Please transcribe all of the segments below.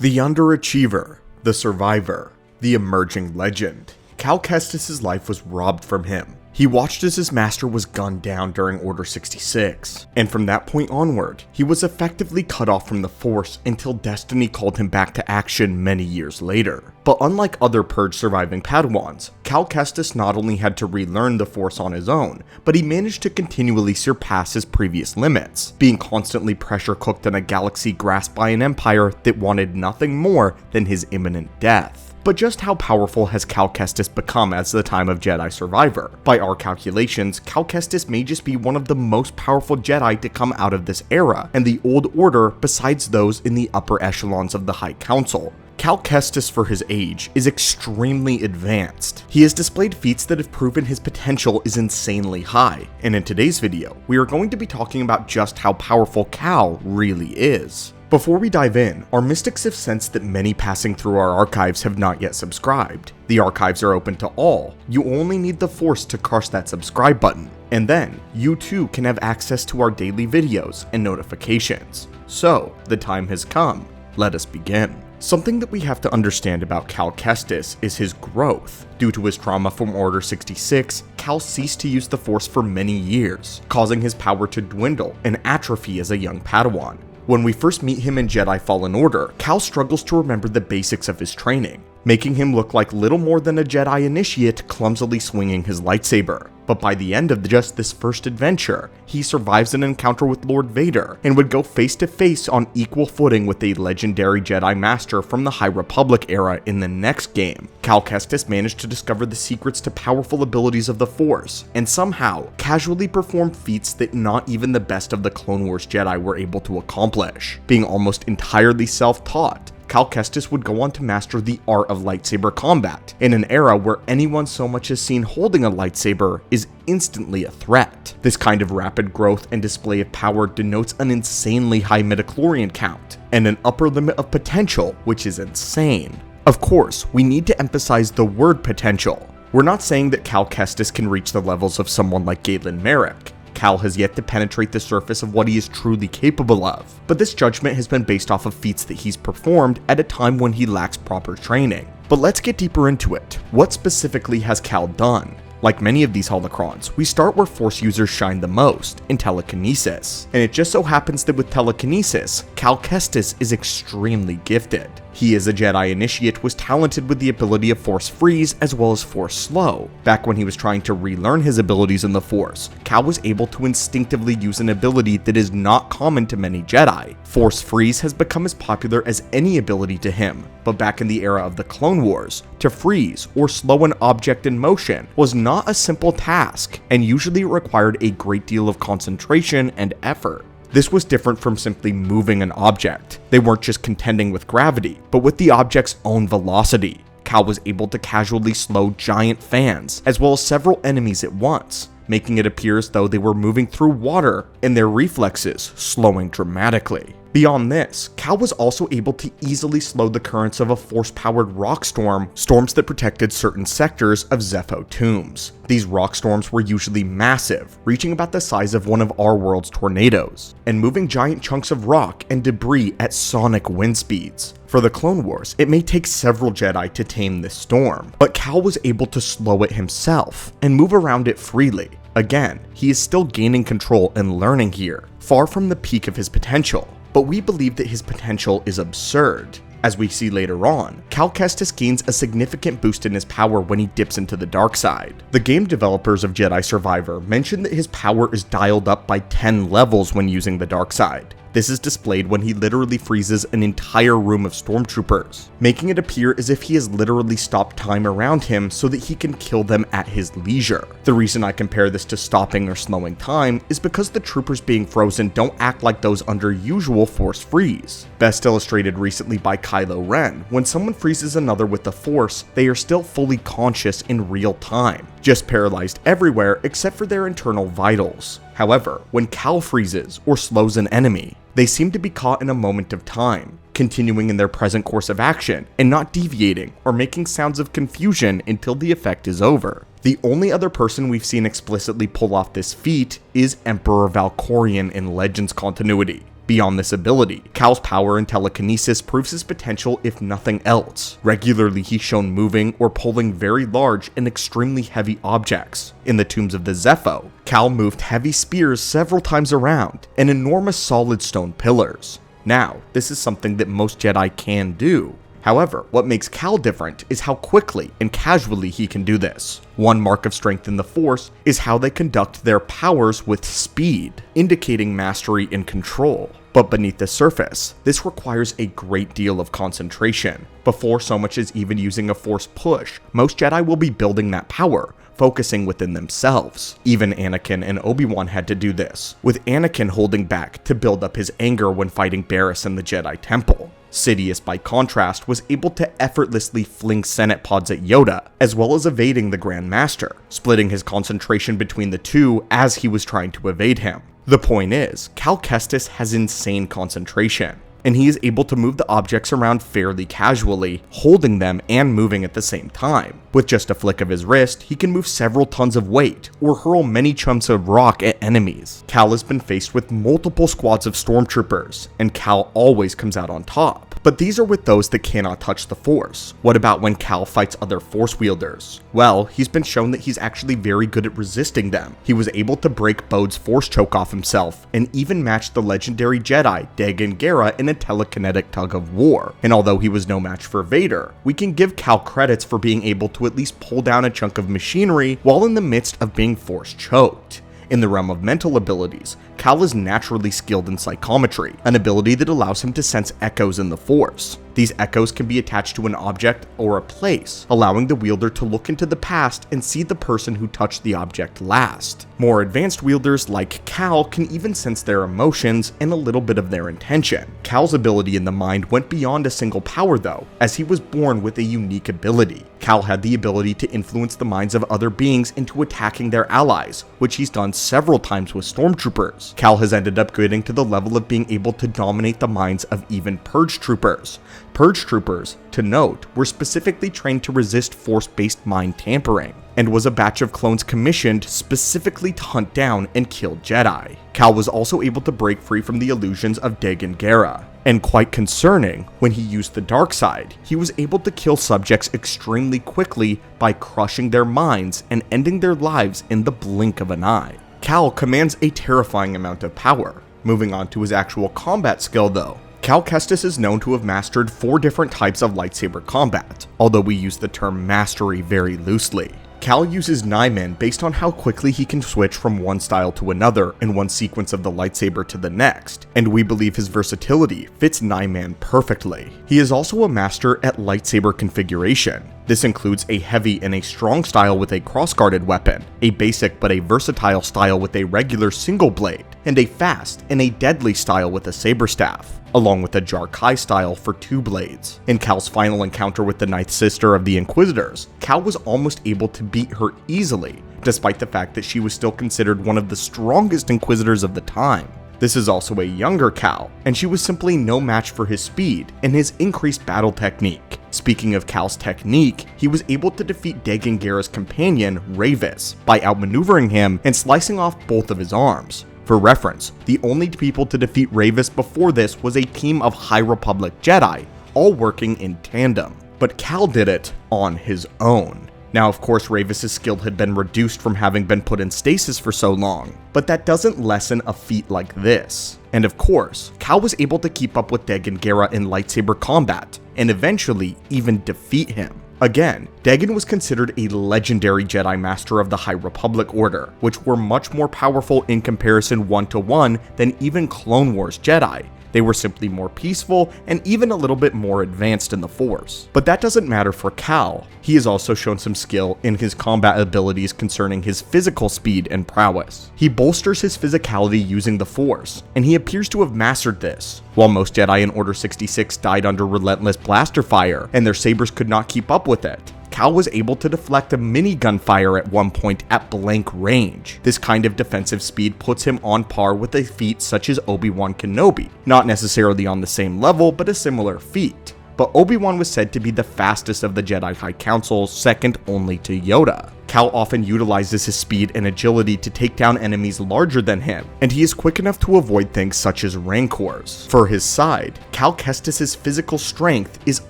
The underachiever, the survivor, the emerging legend. Cal Kestis' life was robbed from him. He watched as his master was gunned down during Order 66, and from that point onward, he was effectively cut off from the Force until destiny called him back to action many years later. But unlike other Purge surviving Padawans, Cal Kestis not only had to relearn the Force on his own, but he managed to continually surpass his previous limits, being constantly pressure cooked in a galaxy grasped by an empire that wanted nothing more than his imminent death. But just how powerful has Cal Kestis become as the Time of Jedi survivor? By our calculations, Cal Kestis may just be one of the most powerful Jedi to come out of this era, and the Old Order besides those in the upper echelons of the High Council. Cal Kestis, for his age, is extremely advanced. He has displayed feats that have proven his potential is insanely high, and in today's video, we are going to be talking about just how powerful Cal really is. Before we dive in, our mystics have sensed that many passing through our archives have not yet subscribed. The archives are open to all. You only need the Force to crush that subscribe button, and then you too can have access to our daily videos and notifications. So, the time has come. Let us begin. Something that we have to understand about Cal Kestis is his growth. Due to his trauma from Order 66, Cal ceased to use the Force for many years, causing his power to dwindle and atrophy as a young Padawan. When we first meet him in Jedi Fallen Order, Cal struggles to remember the basics of his training, making him look like little more than a Jedi initiate clumsily swinging his lightsaber. But by the end of just this first adventure, he survives an encounter with Lord Vader and would go face to face on equal footing with a legendary Jedi Master from the High Republic era in the next game. Cal Kestis managed to discover the secrets to powerful abilities of the Force, and somehow casually perform feats that not even the best of the Clone Wars Jedi were able to accomplish. Being almost entirely self-taught, Cal Kestis would go on to master the art of lightsaber combat, in an era where anyone so much as seen holding a lightsaber is instantly a threat. This kind of rapid growth and display of power denotes an insanely high midichlorian count, and an upper limit of potential, which is insane. Of course, we need to emphasize the word potential. We're not saying that Cal Kestis can reach the levels of someone like Galen Merrick. Cal has yet to penetrate the surface of what he is truly capable of, but this judgment has been based off of feats that he's performed at a time when he lacks proper training. But let's get deeper into it. What specifically has Cal done? Like many of these holocrons, we start where Force users shine the most, in telekinesis. And it just so happens that with telekinesis, Cal Kestis is extremely gifted. He as a Jedi initiate was talented with the ability of Force Freeze as well as Force Slow. Back when he was trying to relearn his abilities in the Force, Cal was able to instinctively use an ability that is not common to many Jedi. Force Freeze has become as popular as any ability to him, but back in the era of the Clone Wars, to freeze or slow an object in motion was not a simple task, and usually required a great deal of concentration and effort. This was different from simply moving an object. They weren't just contending with gravity, but with the object's own velocity. Cal was able to casually slow giant fans, as well as several enemies at once, making it appear as though they were moving through water, and their reflexes slowing dramatically. Beyond this, Cal was also able to easily slow the currents of a Force-powered rock storm, storms that protected certain sectors of Zepho tombs. These rock storms were usually massive, reaching about the size of one of our world's tornadoes, and moving giant chunks of rock and debris at sonic wind speeds. For the Clone Wars, it may take several Jedi to tame this storm, but Cal was able to slow it himself and move around it freely. Again, he is still gaining control and learning here, far from the peak of his potential. But we believe that his potential is absurd. As we see later on, Cal Kestis gains a significant boost in his power when he dips into the dark side. The game developers of Jedi Survivor mentioned that his power is dialed up by 10 levels when using the dark side. This is displayed when he literally freezes an entire room of stormtroopers, making it appear as if he has literally stopped time around him so that he can kill them at his leisure. The reason I compare this to stopping or slowing time is because the troopers being frozen don't act like those under usual Force freeze. Best illustrated recently by Kylo Ren, when someone freezes another with the Force, they are still fully conscious in real time, just paralyzed everywhere except for their internal vitals. However, when Cal freezes or slows an enemy, they seem to be caught in a moment of time, continuing in their present course of action and not deviating or making sounds of confusion until the effect is over. The only other person we've seen explicitly pull off this feat is Emperor Valkorion in Legends continuity. Beyond this ability, Cal's power in telekinesis proves his potential if nothing else. Regularly he's shown moving or pulling very large and extremely heavy objects. In the tombs of the Zepho, Cal moved heavy spears several times around, and enormous solid stone pillars. Now, this is something that most Jedi can do. However, what makes Cal different is how quickly and casually he can do this. One mark of strength in the Force is how they conduct their powers with speed, indicating mastery and control. But beneath the surface, this requires a great deal of concentration. Before so much as even using a Force push, most Jedi will be building that power, focusing within themselves. Even Anakin and Obi-Wan had to do this, with Anakin holding back to build up his anger when fighting Barriss in the Jedi Temple. Sidious, by contrast, was able to effortlessly fling Senate pods at Yoda, as well as evading the Grand Master, splitting his concentration between the two as he was trying to evade him. The point is, Cal Kestis has insane concentration, and he is able to move the objects around fairly casually, holding them and moving at the same time. With just a flick of his wrist, he can move several tons of weight, or hurl many chunks of rock at enemies. Cal has been faced with multiple squads of stormtroopers, and Cal always comes out on top. But these are with those that cannot touch the Force. What about when Cal fights other Force wielders? Well, he's been shown that he's actually very good at resisting them. He was able to break Bode's Force choke off himself, and even match the legendary Jedi Dagan Gera in a telekinetic tug of war. And although he was no match for Vader, we can give Cal credits for being able to at least pull down a chunk of machinery while in the midst of being Force choked. In the realm of mental abilities, Cal is naturally skilled in psychometry, an ability that allows him to sense echoes in the Force. These echoes can be attached to an object or a place, allowing the wielder to look into the past and see the person who touched the object last. More advanced wielders like Cal can even sense their emotions and a little bit of their intention. Cal's ability in the mind went beyond a single power though, as he was born with a unique ability. Cal had the ability to influence the minds of other beings into attacking their allies, which he's done several times with stormtroopers. Cal has ended up getting to the level of being able to dominate the minds of even purge troopers. Purge troopers, to note, were specifically trained to resist Force-based mind tampering, and was a batch of clones commissioned specifically to hunt down and kill Jedi. Cal was also able to break free from the illusions of Dagan Gera. And quite concerning, when he used the dark side, he was able to kill subjects extremely quickly by crushing their minds and ending their lives in the blink of an eye. Cal commands a terrifying amount of power. Moving on to his actual combat skill though. Cal Kestis is known to have mastered 4 different types of lightsaber combat, although we use the term mastery very loosely. Cal uses Nyman based on how quickly he can switch from one style to another in one sequence of the lightsaber to the next, and we believe his versatility fits Nyman perfectly. He is also a master at lightsaber configuration. This includes a heavy and a strong style with a cross-guarded weapon, a basic but a versatile style with a regular single blade, and a fast and a deadly style with a saber staff, along with a Jar-Kai style for 2 blades. In Cal's final encounter with the ninth sister of the Inquisitors, Cal was almost able to beat her easily, despite the fact that she was still considered one of the strongest Inquisitors of the time. This is also a younger Cal, and she was simply no match for his speed and his increased battle technique. Speaking of Cal's technique, he was able to defeat Dagan Gera's companion, Ravis, by outmaneuvering him and slicing off both of his arms. For reference, the only people to defeat Ravis before this was a team of High Republic Jedi, all working in tandem. But Cal did it on his own. Now of course Ravis' skill had been reduced from having been put in stasis for so long, but that doesn't lessen a feat like this. And of course, Cal was able to keep up with Dagan Gera in lightsaber combat, and eventually even defeat him. Again, Dagan was considered a legendary Jedi Master of the High Republic Order, which were much more powerful in comparison 1-to-1 than even Clone Wars Jedi. They were simply more peaceful and even a little bit more advanced in the Force. But that doesn't matter for Cal. He has also shown some skill in his combat abilities concerning his physical speed and prowess. He bolsters his physicality using the Force, and he appears to have mastered this. While most Jedi in Order 66 died under relentless blaster fire, and their sabers could not keep up with it, Cal was able to deflect a minigun fire at one point at blank range. This kind of defensive speed puts him on par with a feat such as Obi-Wan Kenobi. Not necessarily on the same level, but a similar feat. But Obi-Wan was said to be the fastest of the Jedi High Council, second only to Yoda. Cal often utilizes his speed and agility to take down enemies larger than him, and he is quick enough to avoid things such as rancors. For his side, Cal Kestis' physical strength is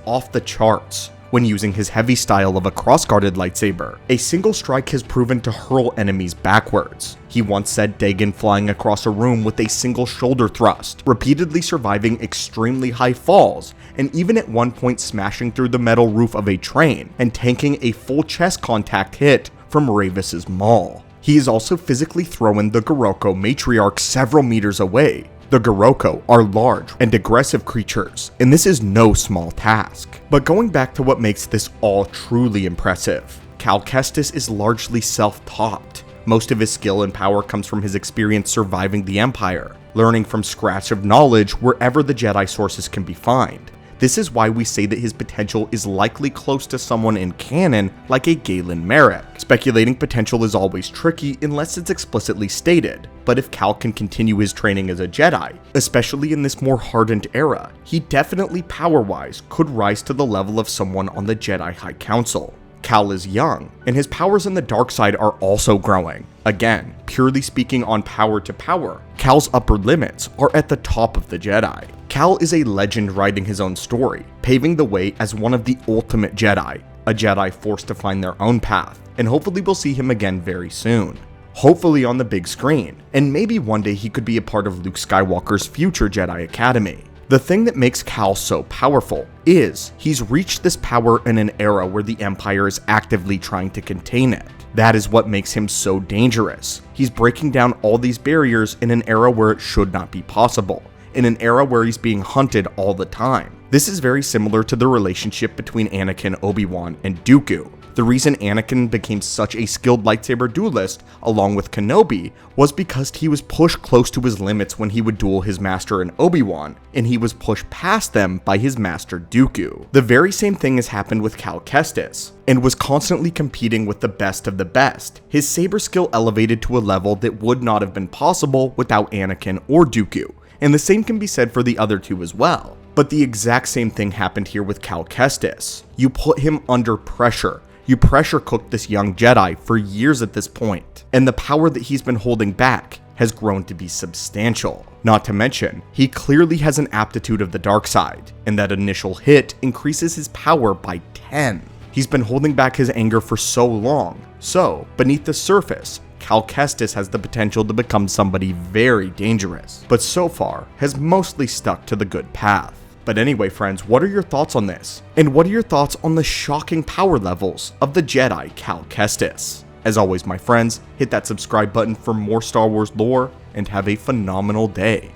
off the charts. When using his heavy style of a cross-guarded lightsaber, a single strike has proven to hurl enemies backwards. He once sent Dagon flying across a room with a single shoulder thrust, repeatedly surviving extremely high falls, and even at one point smashing through the metal roof of a train and tanking a full chest contact hit from Ravis's maul. He is also physically throwing the Goroko matriarch several meters away. The Goroko are large and aggressive creatures, and this is no small task. But going back to what makes this all truly impressive, Cal Kestis is largely self-taught. Most of his skill and power comes from his experience surviving the Empire, learning from scratch of knowledge wherever the Jedi sources can be found. This is why we say that his potential is likely close to someone in canon like a Galen Marek. Speculating potential is always tricky unless it's explicitly stated, but if Cal can continue his training as a Jedi, especially in this more hardened era, he definitely power-wise could rise to the level of someone on the Jedi High Council. Cal is young, and his powers in the dark side are also growing. Again, purely speaking on power to power, Cal's upper limits are at the top of the Jedi. Cal is a legend writing his own story, paving the way as one of the ultimate Jedi, a Jedi forced to find their own path, and hopefully we'll see him again very soon. Hopefully on the big screen, and maybe one day he could be a part of Luke Skywalker's future Jedi Academy. The thing that makes Cal so powerful is he's reached this power in an era where the Empire is actively trying to contain it. That is what makes him so dangerous. He's breaking down all these barriers in an era where it should not be possible, in an era where he's being hunted all the time. This is very similar to the relationship between Anakin, Obi-Wan, and Dooku. The reason Anakin became such a skilled lightsaber duelist, along with Kenobi, was because he was pushed close to his limits when he would duel his master in Obi-Wan, and he was pushed past them by his master Dooku. The very same thing has happened with Cal Kestis, and was constantly competing with the best of the best. His saber skill elevated to a level that would not have been possible without Anakin or Dooku, and the same can be said for the other two as well. But the exact same thing happened here with Cal Kestis. You put him under pressure. You pressure cooked this young Jedi for years at this point, and the power that he's been holding back has grown to be substantial. Not to mention, he clearly has an aptitude of the dark side, and that initial hit increases his power by 10. He's been holding back his anger for so long, so beneath the surface, Cal Kestis has the potential to become somebody very dangerous, but so far has mostly stuck to the good path. But anyway friends, what are your thoughts on this? And what are your thoughts on the shocking power levels of the Jedi Cal Kestis? As always my friends, hit that subscribe button for more Star Wars lore, and have a phenomenal day.